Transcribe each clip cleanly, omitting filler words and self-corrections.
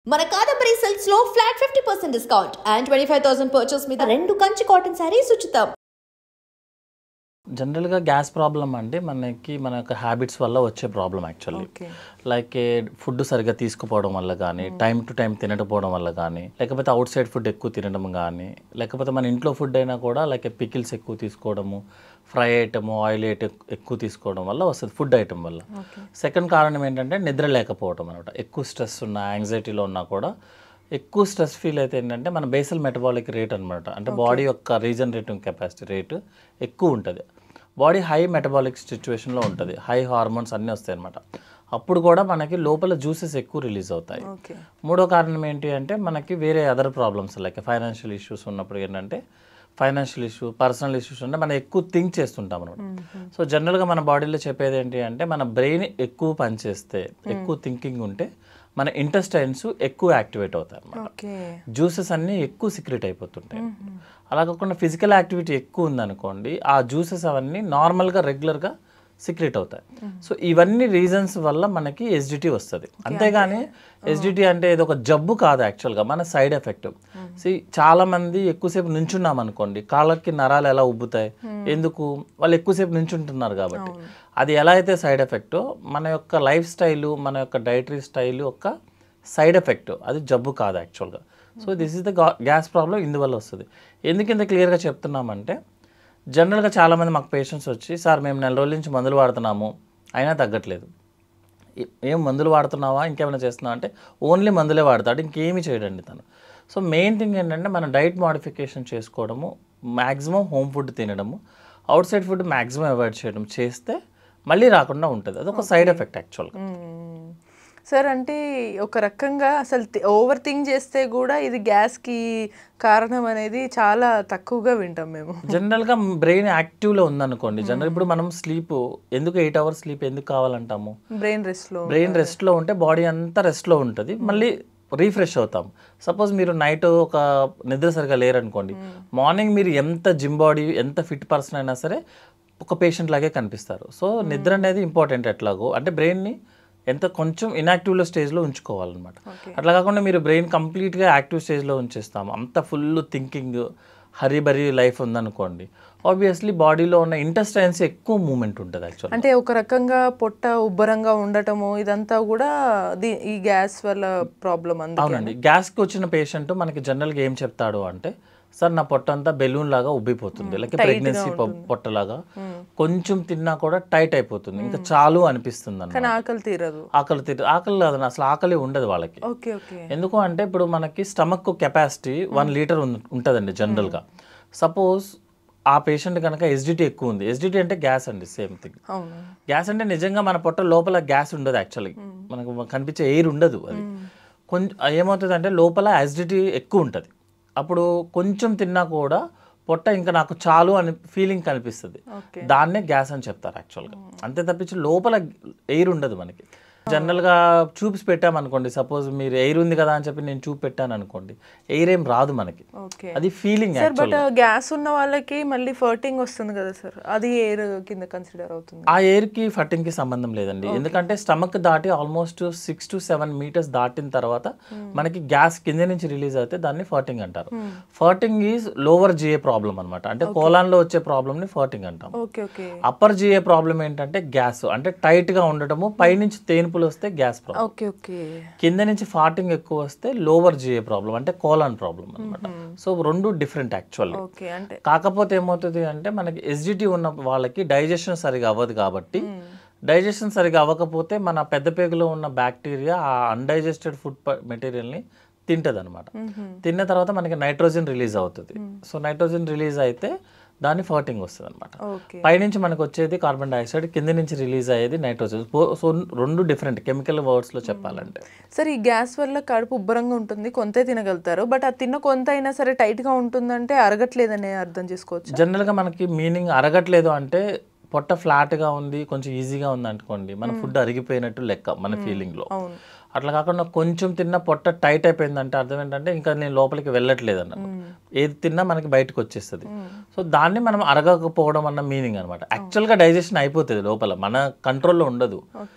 మన కాదంబరి సిల్క్స్ లో flat 50% discount and 25,000 purchase మీద 2 కంచి కాటన్ సారీస్ ఉచితం. జనరల్గా గ్యాస్ ప్రాబ్లం అంటే మనకి మన యొక్క హ్యాబిట్స్ వల్ల వచ్చే ప్రాబ్లం యాక్చువల్లీ. లైక్ ఫుడ్ సరిగ్గా తీసుకుపోవడం వల్ల కానీ, టైం టు టైం తినకపోవడం వల్ల కానీ, లేకపోతే అవుట్ సైడ్ ఫుడ్ ఎక్కువ తినడం కానీ, లేకపోతే మన ఇంట్లో ఫుడ్ అయినా కూడా లైక్ పికిల్స్ ఎక్కువ తీసుకోవడము, ఫ్రై ఐటము, ఆయిల్ ఐటమ్ ఎక్కువ తీసుకోవడం వల్ల వస్తుంది ఫుడ్ ఐటమ్ వల్ల. సెకండ్ కారణం ఏంటంటే నిద్ర లేకపోవడం అనమాట. ఎక్కువ స్ట్రెస్ ఉన్నా, యాంగ్జైటీలో ఉన్నా కూడా ఎక్కువ స్ట్రెస్ ఫీల్ అయితే ఏంటంటే మన బేసల్ మెటబాలిక్ రేట్ అనమాట, అంటే బాడీ యొక్క రీజనరేటింగ్ కెపాసిటీ రేటు ఎక్కువ ఉంటుంది. బాడీ హై మెటబాలిక్ సిచ్యువేషన్లో ఉంటుంది, హై హార్మోన్స్ అన్నీ వస్తాయి అనమాట. అప్పుడు కూడా మనకి లోపల జ్యూసెస్ ఎక్కువ రిలీజ్ అవుతాయి. మూడో కారణం ఏంటి అంటే మనకి వేరే other problems like financial issues ఉన్నప్పుడు ఏంటంటే ఫైనాన్షియల్ ఇష్యూ, పర్సనల్ ఇష్యూస్ అంటే మనం ఎక్కువ థింక్ చేస్తుంటాం అనమాట. సో జనరల్గా మన బాడీలో చెప్పేది ఏంటి అంటే మన బ్రెయిన్ ఎక్కువ పనిచేస్తే, ఎక్కువ థింకింగ్ ఉంటే మన ఇంటెస్టైన్స్ ఎక్కువ యాక్టివేట్ అవుతాయి అన్నమాట. జ్యూసెస్ అన్నీ ఎక్కువ సీక్రెట్ అయిపోతుంటాయి. అలా కాకుండా ఫిజికల్ యాక్టివిటీ ఎక్కువ ఉందనుకోండి, ఆ జ్యూసెస్ అవన్నీ నార్మల్గా రెగ్యులర్గా సీక్రెట్ అవుతాయి. సో ఇవన్నీ రీజన్స్ వల్ల మనకి ఎస్డిటీ వస్తుంది. అంతేగాని ఎస్డిటీ అంటే ఇది ఒక జబ్బు కాదు, యాక్చువల్గా మన సైడ్ ఎఫెక్ట్. చాలామంది ఎక్కువసేపు నుంచున్నాం అనుకోండి, కాళ్ళకి నరాలు ఎలా ఉబ్బుతాయి, ఎందుకు? వాళ్ళు ఎక్కువసేపు నుంచుంటున్నారు కాబట్టి. అది ఎలా అయితే సైడ్ ఎఫెక్టో మన యొక్క లైఫ్ స్టైలు, మన యొక్క డైటరీ స్టైలు యొక్క సైడ్ ఎఫెక్ట్, అది జబ్బు కాదు యాక్చువల్గా. So this is the gas problem ఇందువల్ల వస్తుంది. ఎందుకు ఇంత క్లియర్గా చెప్తున్నామంటే జనరల్గా చాలామంది మాకు పేషెంట్స్ వచ్చి, సార్ మేము నెల రోజుల నుంచి మందులు వాడుతున్నాము అయినా తగ్గట్లేదు. ఏం మందులు వాడుతున్నావా, ఇంకేమైనా చేస్తున్నావా అంటే ఓన్లీ మందులే వాడతాడు, ఇంకేమీ చేయడండి తను. సో మెయిన్ థింగ్ ఏంటంటే మన డైట్ మోడిఫికేషన్ చేసుకోవడము, మ్యాక్సిమం హోమ్ ఫుడ్ తినడము, out side food maximum avoid చేయడం చేస్తే మళ్ళీ రాకుండా ఉంటుంది. అదొక సైడ్ ఎఫెక్ట్ యాక్చువల్గా. సార్ అంటే ఒక రకంగా అసలు ఓవర్ థింక్ చేస్తే కూడా ఇది గ్యాస్కి కారణం అనేది చాలా తక్కువగా వింటాం మేము. జనరల్గా బ్రెయిన్ యాక్టివ్లో ఉందనుకోండి, జనరల్ ఇప్పుడు మనం స్లీప్ ఎందుకు 8 hours స్లీప్ ఎందుకు కావాలంటాము? బ్రెయిన్ రెస్ట్లో ఉంటే బాడీ అంతా రెస్ట్లో ఉంటుంది, మళ్ళీ రీఫ్రెష్ అవుతాం. సపోజ్ మీరు నైట్ ఒక నిద్ర సరిగా లేరనుకోండి, మార్నింగ్ మీరు ఎంత జిమ్ బాడీ, ఎంత ఫిట్ పర్సన్ అయినా సరే ఒక పేషెంట్ లాగే కనిపిస్తారు. సో నిద్ర అనేది ఇంపార్టెంట్ ఎట్లాగో, అంటే బ్రెయిన్ని ఎంత కొంచెం ఇన్యాక్టివ్లో స్టేజ్లో ఉంచుకోవాలన్నమాట. అట్లా కాకుండా మీరు బ్రెయిన్ కంప్లీట్గా యాక్టివ్ స్టేజ్లో ఉంచేస్తాము, అంత ఫుల్ థింకింగ్, హరీబరీ లైఫ్ ఉందనుకోండి, ఆబ్వియస్లీ బాడీలో ఉన్న ఇంటెస్టైన్స్ ఎక్కువ మూమెంట్ ఉంటుంది యాక్చువల్లీ. అంటే ఒక రకంగా పొట్ట ఉబ్బరంగా ఉండటము ఇదంతా కూడా ఈ గ్యాస్ వల్ల ప్రాబ్లం. అవునండి, గ్యాస్కి వచ్చిన పేషెంట్ మనకి జనరల్గా ఏం చెప్తాడు అంటే, సార్ నా పొట్ట అంతా బెలూన్ లాగా ఉబ్బిపోతుంది, లేక ప్రెగ్నెన్సీ పొట్టలాగా, కొంచెం తిన్నా కూడా టైట్ అయిపోతుంది, ఇంకా చాలు అనిపిస్తుంది అన్న. ఆకలి కాదు, అసలు ఆకలి ఉండదు వాళ్ళకి. ఎందుకు అంటే ఇప్పుడు మనకి స్టమక్ కెపాసిటీ 1 లీటర్ ఉంటుందండి జనరల్గా. సపోజ్ ఆ పేషెంట్ కనుక ఎస్డిటీ ఎక్కువ ఉంది, ఎస్డిటీ అంటే గ్యాస్ అండి, సేమ్ థింగ్. గ్యాస్ అంటే నిజంగా మన పొట్ట లోపల గ్యాస్ ఉండదు యాక్చువల్లీ, మనకు కనిపించే ఎయిర్ ఉండదు. అది కొంచెం ఏమవుతుంది అంటే లోపల యాసిడిటీ ఎక్కువ ఉంటుంది. అప్పుడు కొంచెం తిన్నా కూడా పొట్ట ఇంకా నాకు చాలు అని ఫీలింగ్ కనిపిస్తుంది, దాన్నే గ్యాస్ అని చెప్తారు యాక్చువల్గా. అంతే తప్పించి లోపల ఎయిర్ ఉండదు మనకి. జనరల్గా ట్యూబ్స్ పెట్టామనుకోండి, సపోజ్ మీరు ఎయిర్ ఉంది కదా అని చెప్పి నేను ట్యూబ్ పెట్టాను అనుకోండి, ఎయిర్ ఏం రాదు మనకి, అది ఫీలింగ్. బట్ గ్యాస్ ఉన్న వాళ్ళకి మళ్ళీ ఫర్టింగ్ వస్తుంది కదా సార్, అది ఎయిర్ కింద కన్సిడర్ అవుతుంది? ఆ ఎయిర్కి ఫర్టింగ్కి సంబంధం లేదండి, ఎందుకంటే స్టమక్ దాటి ఆల్మోస్ట్ 6 to 7 meters దాటిన తర్వాత మనకి గ్యాస్ కింద నుంచి రిలీజ్ అయితే దాన్ని ఫర్టింగ్ అంటారు. Farting is lower GI problem అనమాట, అంటే కోలాన్లో వచ్చే ప్రాబ్లమ్ని ఫర్టింగ్ అంటాం. అప్పర్ జిఏ ప్రాబ్లం ఏంటంటే గ్యాస్, అంటే టైట్గా ఉండటము, పైనుంచి తేనుపులు వస్తే గ్యాస్ ప్రాబ్లం, కింద నుంచి ఫార్టింగ్ ఎక్కువ వస్తే లోవర్ జిఏ ప్రాబ్లం, అంటే కోలాన్ ప్రాబ్లం అనమాట. సో రెండు డిఫరెంట్ యాక్చువల్లీ. కాకపోతే ఏమవుతుంది అంటే మనకి ఎస్డిటీ ఉన్న వాళ్ళకి డైజెషన్ సరిగా అవ్వదు కాబట్టి, డైజెషన్ సరిగా అవ్వకపోతే మన పెద్ద పేగులో ఉన్న బ్యాక్టీరియా ఆ అన్డైజెస్టెడ్ ఫుడ్ మెటీరియల్ని తింటుంది అనమాట. తిన్న తర్వాత మనకి నైట్రోజన్ రిలీజ్ అవుతుంది. సో నైట్రోజన్ రిలీజ్ అయితే దాన్ని ఫర్టింగ్ వస్తుంది అనమాట. పైనుంచి మనకు వచ్చేది కార్బన్ డైఆక్సైడ్, కింద నుంచి రిలీజ్ అయ్యేది నైట్రోజన్. సో రెండు డిఫరెంట్ కెమికల్ వర్డ్స్లో చెప్పాలంటే. సార్ ఈ గ్యాస్ వల్ల కడుపు ఉబ్బరంగా ఉంటుంది, కొంత తినగలుగుతారు, బట్ ఆ తిన్న కొంత అయినా సరే టైట్గా ఉంటుందంటే అరగట్లేదనే అర్థం చేసుకోవచ్చు. జనరల్గా మనకి మీనింగ్ అరగట్లేదు అంటే పొట్ట ఫ్లాట్గా ఉంది, కొంచెం ఈజీగా ఉంది అనుకోండి, మన ఫుడ్ అరిగిపోయినట్టు లెక్క మన ఫీలింగ్లో. అట్లా కాకుండా కొంచెం తిన్న పొట్ట టైట్ అయిపోయిందంటే అర్థం ఏంటంటే ఇంకా నేను లోపలికి వెళ్ళట్లేదు అన్న, ఏది తిన్నా మనకి బయటకు వచ్చేస్తుంది. సో దాన్ని మనం అరగకపోవడం అన్న మీనింగ్ అనమాట. యాక్చువల్గా డైజెషన్ అయిపోతుంది లోపల, మన కంట్రోల్లో ఉండదు.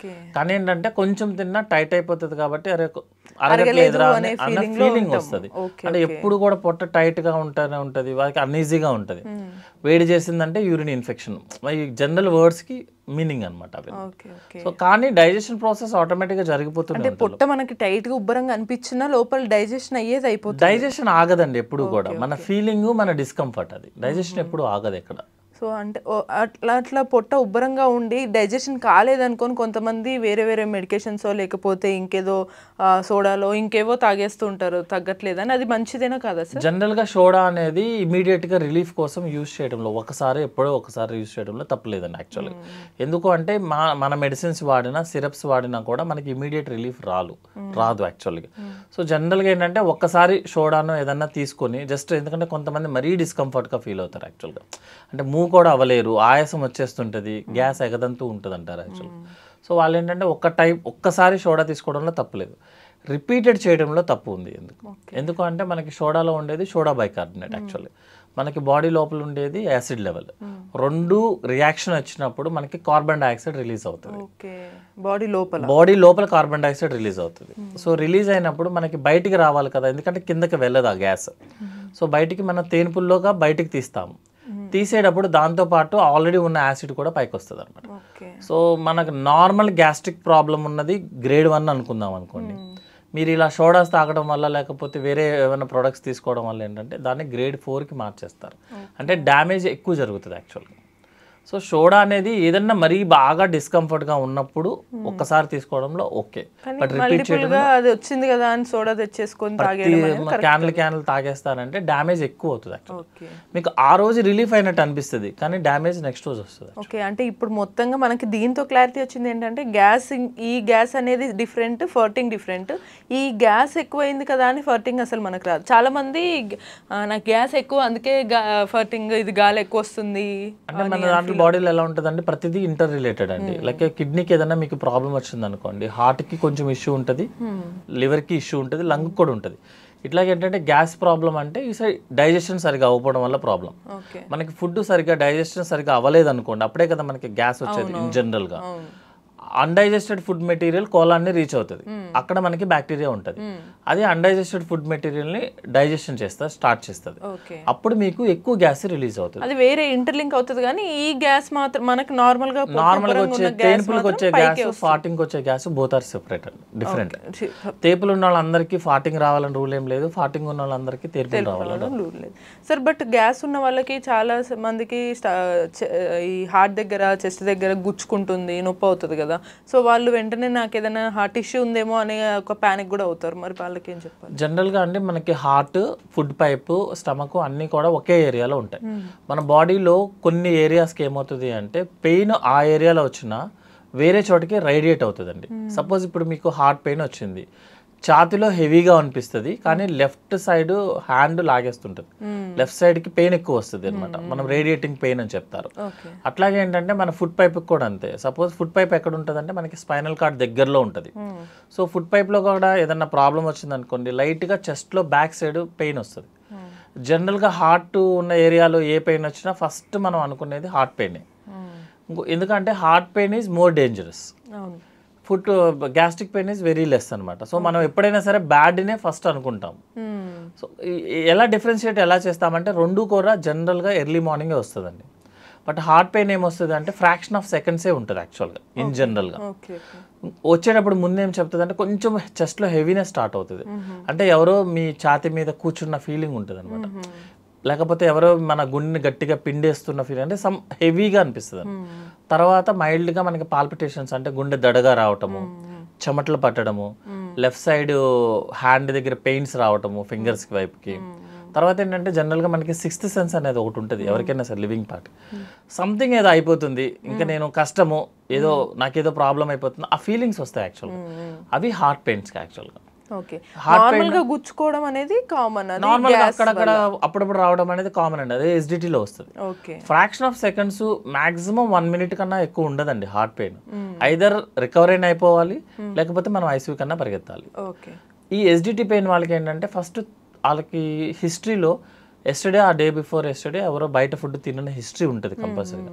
కానీ ఏంటంటే కొంచెం తిన్నా టైట్ అయిపోతుంది కాబట్టి అరే అరగట్లేదురా అన్న ఫీలింగ్ వస్తుంది. అంటే ఎప్పుడు కూడా పొట్ట టైట్ గా ఉంటూనే ఉంటది, వాళ్ళకి అన్ఈజీగా ఉంటది. వేడి చేసిందంటే యూరిన్ ఇన్ఫెక్షన్, జనరల్ వర్డ్స్ కి మీనింగ్ అనమాట అవి. సో కానీ డైజెషన్ ప్రాసెస్ ఆటోమేటిక్ గా జరిగిపోతుంది. పొట్ట మనకి టైట్ గా ఉబ్బరంగా అనిపించినా లోపల డైజెషన్ అయ్యేది అయిపోతుంది. డైజెషన్ ఆగదండి ఎప్పుడు కూడా, మన ఫీలింగ్ మన డిస్కంఫర్ట్, అది డైజెషన్ ఎప్పుడు ఆగదు ఎక్కడ. సో అంటే అట్లా పొట్ట ఉబ్బరంగా ఉండి డైజెషన్ కాలేదనుకొని కొంతమంది వేరే వేరే మెడికేషన్స్ లేకపోతే ఇంకేదో సోడాలో ఇంకేవో తాగేస్తూ ఉంటారు తగ్గట్లేదని, అది మంచిదేనా కాదా సార్? జనరల్గా సోడా అనేది ఇమీడియట్గా రిలీఫ్ కోసం యూజ్ చేయడంలో ఎప్పుడో ఒకసారి యూజ్ చేయడంలో తప్పలేదండి యాక్చువల్లీ. ఎందుకు అంటే మన మెడిసిన్స్ వాడినా సిరప్స్ వాడినా కూడా మనకి ఇమీడియట్ రిలీఫ్ రాదు యాక్చువల్గా. సో జనరల్గా ఏంటంటే ఒక్కసారి సోడాను ఏదన్నా తీసుకొని జస్ట్, ఎందుకంటే కొంతమంది మరీ డిస్కంఫర్ట్గా ఫీల్ అవుతారు యాక్చువల్గా, అంటే కూడా అవ్వలేరు, ఆయాసం వచ్చేస్తుంటుంది, గ్యాస్ ఎగదంతూ ఉంటుంది అంటారు యాక్చువల్. సో వాళ్ళు ఏంటంటే ఒక్కసారి సోడా తీసుకోవడంలో తప్పులేదు, రిపీటెడ్ చేయడంలో తప్పు ఉంది. ఎందుకు అంటే మనకి సోడాలో ఉండేది సోడా బైకార్బోనేట్, యాక్చువల్లీ మనకి బాడీ లోపల ఉండేది యాసిడ్ లెవెల్, రెండు రియాక్షన్ వచ్చినప్పుడు మనకి కార్బన్ డైఆక్సైడ్ రిలీజ్ అవుతుంది. బాడీ లోపల కార్బన్ డైఆక్సైడ్ రిలీజ్ అవుతుంది. సో రిలీజ్ అయినప్పుడు మనకి బయటికి రావాలి కదా, ఎందుకంటే కిందకి వెళ్ళదు ఆ గ్యాస్. సో బయటికి మనం తేన్పుల్లోగా బయటికి తీస్తాము, తీసేటప్పుడు దాంతోపాటు ఆల్రెడీ ఉన్న యాసిడ్ కూడా పైకి వస్తుంది అనమాట. సో మనకు నార్మల్ గ్యాస్ట్రిక్ ప్రాబ్లం ఉన్నది గ్రేడ్ 1 అనుకుందాం అనుకోండి, మీరు ఇలా సోడాస్ తాగడం వల్ల లేకపోతే వేరే ఏమైనా ప్రొడక్ట్స్ తీసుకోవడం వల్ల ఏంటంటే దాన్ని గ్రేడ్ 4కి మార్చేస్తారు, అంటే డ్యామేజ్ ఎక్కువ జరుగుతుంది యాక్చువల్గా. సో సోడా అనేది ఏదన్నా మరీ బాగా డిస్కంఫర్ట్గా ఉన్నప్పుడు ఒక్కసారి తీసుకోవడంలో ఓకే, బట్ రిపీట్ చేయడంలో అది వచ్చింది కదా అని సోడా తెచ్చేసుకొని క్యాన్లు తాగేస్తారంటే డ్యామేజ్ ఎక్కువ అవుతుంది యాక్చువల్లీ. మీకు ఆ రోజు రిలీఫ్ అయినట్టు అనిపిస్తుంది కానీ డ్యామేజ్ నెక్స్ట్ రోజు వస్తుంది. ఓకే, అంటే ఇప్పుడు మొత్తంగా మనకి దీంతో క్లారిటీ వచ్చింది ఏంటంటే ఈ గ్యాస్ అనేది డిఫరెంట్, ఫర్టింగ్ డిఫరెంట్. ఈ గ్యాస్ ఎక్కువైంది కదా అని ఫర్టింగ్ అసలు మనకు రాదు. చాలా మంది నాకు గ్యాస్ ఎక్కువ అందుకే ఫర్టింగ్, ఇది గాలి ఎక్కువ వస్తుంది అంటే మన దాంట్లో బాడీలో ఎలా ఉంటుందంటే ప్రతిదీ ఇంటర్ రిలేటెడ్ అండి. లైక్ కిడ్నీకి ఏదైనా మీకు ప్రాబ్లం వచ్చింది అనుకోండి, హార్ట్కి కొంచెం ఇష్యూ ఉంటుంది, లివర్కి ఇష్యూ ఉంటుంది, లంగ్ కూడా ఉంటుంది. ఇట్లాగే ఏంటంటే గ్యాస్ ప్రాబ్లం అంటే ఈ సైడ్ డైజెషన్ సరిగా అవ్వడం వల్ల ప్రాబ్లం. మనకి ఫుడ్ సరిగా డైజెషన్ సరిగా అవ్వలేదు అనుకోండి, అప్పుడే కదా మనకి గ్యాస్ వచ్చేది ఇన్ జనరల్గా. అన్డైజెస్టెడ్ ఫుడ్ మెటీరియల్ కోలాన్ని రీచ్ అవుతుంది, అక్కడ మనకి బ్యాక్టీరియా ఉంటుంది, అది అన్డైజెస్టెడ్ ఫుడ్ మెటీరియల్ని డైజెషన్ స్టార్ట్ చేస్తుంది, అప్పుడు మీకు ఎక్కువ గ్యాస్ రిలీజ్ అవుతుంది. అది వేరే ఇంటర్లింక్ అవుతుంది కానీ ఈ గ్యాస్ మాత్రం మనకి నార్మల్గా వచ్చే తేన్పులకు వచ్చే గ్యాస్, ఫార్టింగ్ వచ్చే గ్యాస్ బోత్ ఆర్ సెపరేట్ అండి, డిఫరెంట్. తేపులు ఉన్న వాళ్ళందరికీ ఫార్టింగ్ రావాలని రూల్ ఏం లేదు, ఫార్టింగ్ ఉన్న వాళ్ళందరికీ తేన్పులు రావాలని రూల్ లేదు సార్. బట్ గ్యాస్ ఉన్న వాళ్ళకి చాలా మందికి ఈ హార్ట్ దగ్గర, చెస్ట్ దగ్గర గుచ్చుకుంటుంది, నొప్పి అవుతుంది కదా. సో వాళ్ళు వెంటనే నాకు ఏదైనా హార్ట్ ఇష్యూ ఉందేమో అనే ఒక ప్యానిక్ కూడా అవుతారు, మరి వాళ్ళకి ఏం చెప్పాలి? జనరల్గా అండి మనకి హార్ట్, ఫుడ్ పైప్, స్టమక్ అన్నీ కూడా ఒకే ఏరియాలో ఉంటాయి. మన బాడీలో కొన్ని ఏరియాస్కి ఏమవుతుంది అంటే పెయిన్ ఆ ఏరియాలో వచ్చినా వేరే చోటికి రేడియేట్ అవుతుందండి. సపోజ్ ఇప్పుడు మీకు హార్ట్ పెయిన్ వచ్చింది, ఛాతిలో హెవీగా అనిపిస్తుంది కానీ లెఫ్ట్ సైడ్ హ్యాండ్ లాగేస్తుంటుంది, లెఫ్ట్ సైడ్కి పెయిన్ ఎక్కువ వస్తుంది అనమాట, మనం రేడియేటింగ్ పెయిన్ అని చెప్తారు. అట్లాగే ఏంటంటే మన ఫుడ్ పైప్ కూడా అంతే. సపోజ్ ఫుడ్ పైప్ ఎక్కడ ఉంటుంది అంటే మనకి స్పైనల్ కార్డ్ దగ్గరలో ఉంటుంది. సో ఫుడ్ పైప్లో కూడా ఏదన్నా ప్రాబ్లం వచ్చింది అనుకోండి, లైట్గా చెస్ట్లో బ్యాక్ సైడ్ పెయిన్ వస్తుంది. జనరల్గా హార్ట్ ఉన్న ఏరియాలో ఏ పెయిన్ వచ్చినా ఫస్ట్ మనం అనుకునేది హార్ట్ పెయిన్, ఎందుకంటే heart pain is more dangerous, food gastric pain is very less అనమాట. సో మనం ఎప్పుడైనా సరే బ్యాడ్నే ఫస్ట్ అనుకుంటాం. సో ఎలా డిఫరెన్షియేట్ ఎలా చేస్తామంటే రెండు కూడా జనరల్గా ఎర్లీ మార్నింగే వస్తుందండి, బట్ హార్ట్ పెయిన్ ఏమొస్తుంది అంటే ఫ్రాక్షన్ ఆఫ్ సెకండ్సే ఉంటుంది యాక్చువల్గా ఇన్ జనరల్గా. వచ్చేటప్పుడు ముందేం చెప్తుంది అంటే కొంచెం చెస్ట్లో హెవీనెస్ స్టార్ట్ అవుతుంది, అంటే ఎవరో మీ ఛాతి మీద కూర్చున్న ఫీలింగ్ ఉంటుంది అనమాట, లేకపోతే ఎవరో మన గుండెని గట్టిగా పిండేస్తున్న ఫీలింగ్, అంటే సమ్ హెవీగా అనిపిస్తుంది. తర్వాత మైల్డ్గా మనకి పాల్పిటేషన్స్ అంటే గుండె దడగా రావటము, చెమటలు పట్టడము, లెఫ్ట్ సైడ్ హ్యాండ్ దగ్గర పెయిన్స్ రావటము ఫింగర్స్కి వైపుకి. తర్వాత ఏంటంటే జనరల్గా మనకి సిక్స్త్ సెన్స్ అనేది ఒకటి ఉంటుంది ఎవరికైనా సరే లివింగ్ పార్ట్, సంథింగ్ ఏదో అయిపోతుంది ఇంకా నేను కష్టము ఏదో నాకేదో ప్రాబ్లం అయిపోతుంది ఆ ఫీలింగ్స్ వస్తాయి యాక్చువల్గా, అవి హార్ట్ పెయిన్స్కి యాక్చువల్గా. నార్మల్గా గుచ్చుకోవడం అనేది కామన్, నార్మల్గా అక్కడక్కడ అప్పుడప్పుడు రావడం అనేది కామన్ అండి, అదే ఎస్డిటీలో వస్తుంది. Fraction of seconds maximum 1 minute కన్నా ఎక్కువ ఉండదండి హార్ట్ పెయిన్, ఐదర్ రికవర్ అయిపోవాలి లేకపోతే మనం ఐసీయూ కన్నా పరిగెత్తాలి. ఈ ఎస్డిటీ పెయిన్ వాళ్ళకి ఏంటంటే ఫస్ట్ వాళ్ళకి హిస్టరీలో ఎస్టర్డే ఆ డే బిఫోర్ ఎస్టర్డే ఎవరో బయట ఫుడ్ తిన్న హిస్టరీ ఉంటుంది కంపల్సరీగా.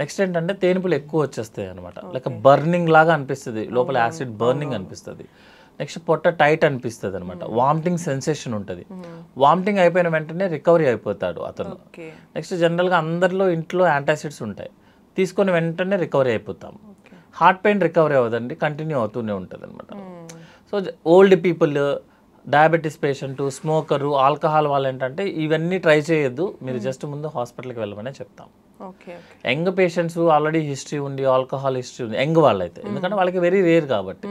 నెక్స్ట్ ఏంటంటే తేనుపులు ఎక్కువ వచ్చేస్తాయి అనమాట, లైక్ బర్నింగ్ లాగా అనిపిస్తుంది, లోపల యాసిడ్ బర్నింగ్ అనిపిస్తుంది. నెక్స్ట్ పొట్ట టైట్ అనిపిస్తుంది అనమాట, వామిటింగ్ సెన్సేషన్ ఉంటుంది. వామిటింగ్ అయిపోయిన వెంటనే రికవరీ అయిపోతాడు అతను. నెక్స్ట్ జనరల్గా అందరిలో ఇంట్లో యాంటాసిడ్స్ ఉంటాయి, తీసుకొని వెంటనే రికవరీ అయిపోతాం. హార్ట్ పెయిన్ రికవరీ అవ్వదండి, కంటిన్యూ అవుతూనే ఉంటుంది అనమాట. So old people, diabetes patient, smoker, alcohol వాళ్ళు ఏంటంటే ఇవన్నీ ట్రై చేయొద్దు, మీరు జస్ట్ ముందు హాస్పిటల్కి వెళ్ళమనే చెప్తాం. యంగ్ పేషెంట్స్ ఆల్రెడీ హిస్టరీ ఉండి, ఆల్కహాల్ హిస్టరీ ఉంది యంగ్ వాళ్ళైతే, ఎందుకంటే వాళ్ళకి వెరీ రేర్ కాబట్టి.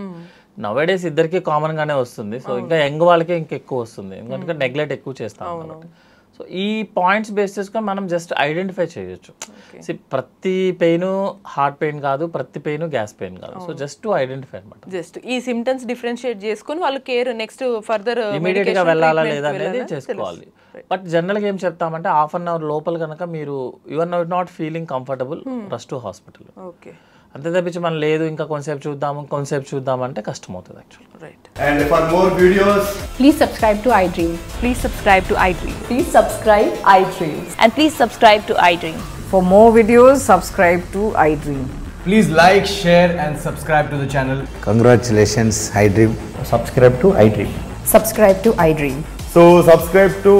నవేడేస్ ఇద్దరికి కామన్గానే వస్తుంది, సో ఇంకా యంగ్ వాళ్ళకే ఇంకా ఎక్కువ వస్తుంది, ఎందుకంటే నెగ్లెక్ట్ ఎక్కువ చేస్తాం కాబట్టి. సో ఈ పాయింట్స్ బేస్ చేసుకొని మనం జస్ట్ ఐడెంటిఫై చేయొచ్చు. ప్రతి పెయిన్ హార్ట్ పెయిన్ కాదు, ప్రతి పెయిన్ గ్యాస్ పెయిన్ కాదు. సో జస్ట్ టు ఐడెంటిఫై అనమాట. జస్ట్ ఈ సిమ్టమ్స్ డిఫరెన్షియేట్ చేసుకొని వాళ్ళు కేర్ నెక్స్ట్ ఫర్దర్ ఇమీడియట్ గా వెళ్ళాలా లేదా అనేది చేసుకోవాలి. బట్ జనరల్గా ఏం చెప్తామంటే హాఫ్ అన్ అవర్ లోపల కనుక మీరు your not feeling comfortable, rush to hospital. అంతే తప్పించి మనం లేదు ఇంకా కొంతసేపు చూద్దాం అంటే కష్టం అవుతుంది actually. Right. And for more videos, please subscribe to iDream. Please subscribe to iDream. Please subscribe iDream. And please subscribe to iDream. For more videos, subscribe to iDream. please like, share and subscribe to the channel. Congratulations, iDream. Subscribe to iDream. Subscribe to iDream. So subscribe to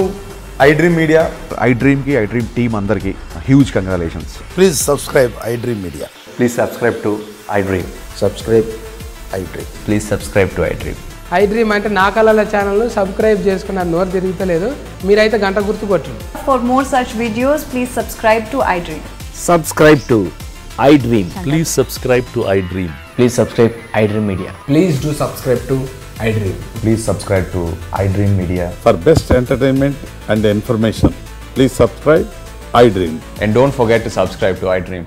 iDream Media. iDream ki iDream team andarki huge congratulations. Please subscribe iDream Media. Please subscribe to iDream. Subscribe iDream. Please subscribe to iDream. iDream అంటే నా కళల channel subscribe చేసుకున్న నోరు తిరుగుతలేదు, మీరైతే గంట గుర్తు కొట్టండి. For more such videos, please subscribe to iDream. Subscribe to iDream. Please subscribe to iDream. Please subscribe iDream Media. Please do subscribe to iDream. Please subscribe to iDream Media. For best entertainment and information, please subscribe iDream. And don't forget to subscribe to iDream.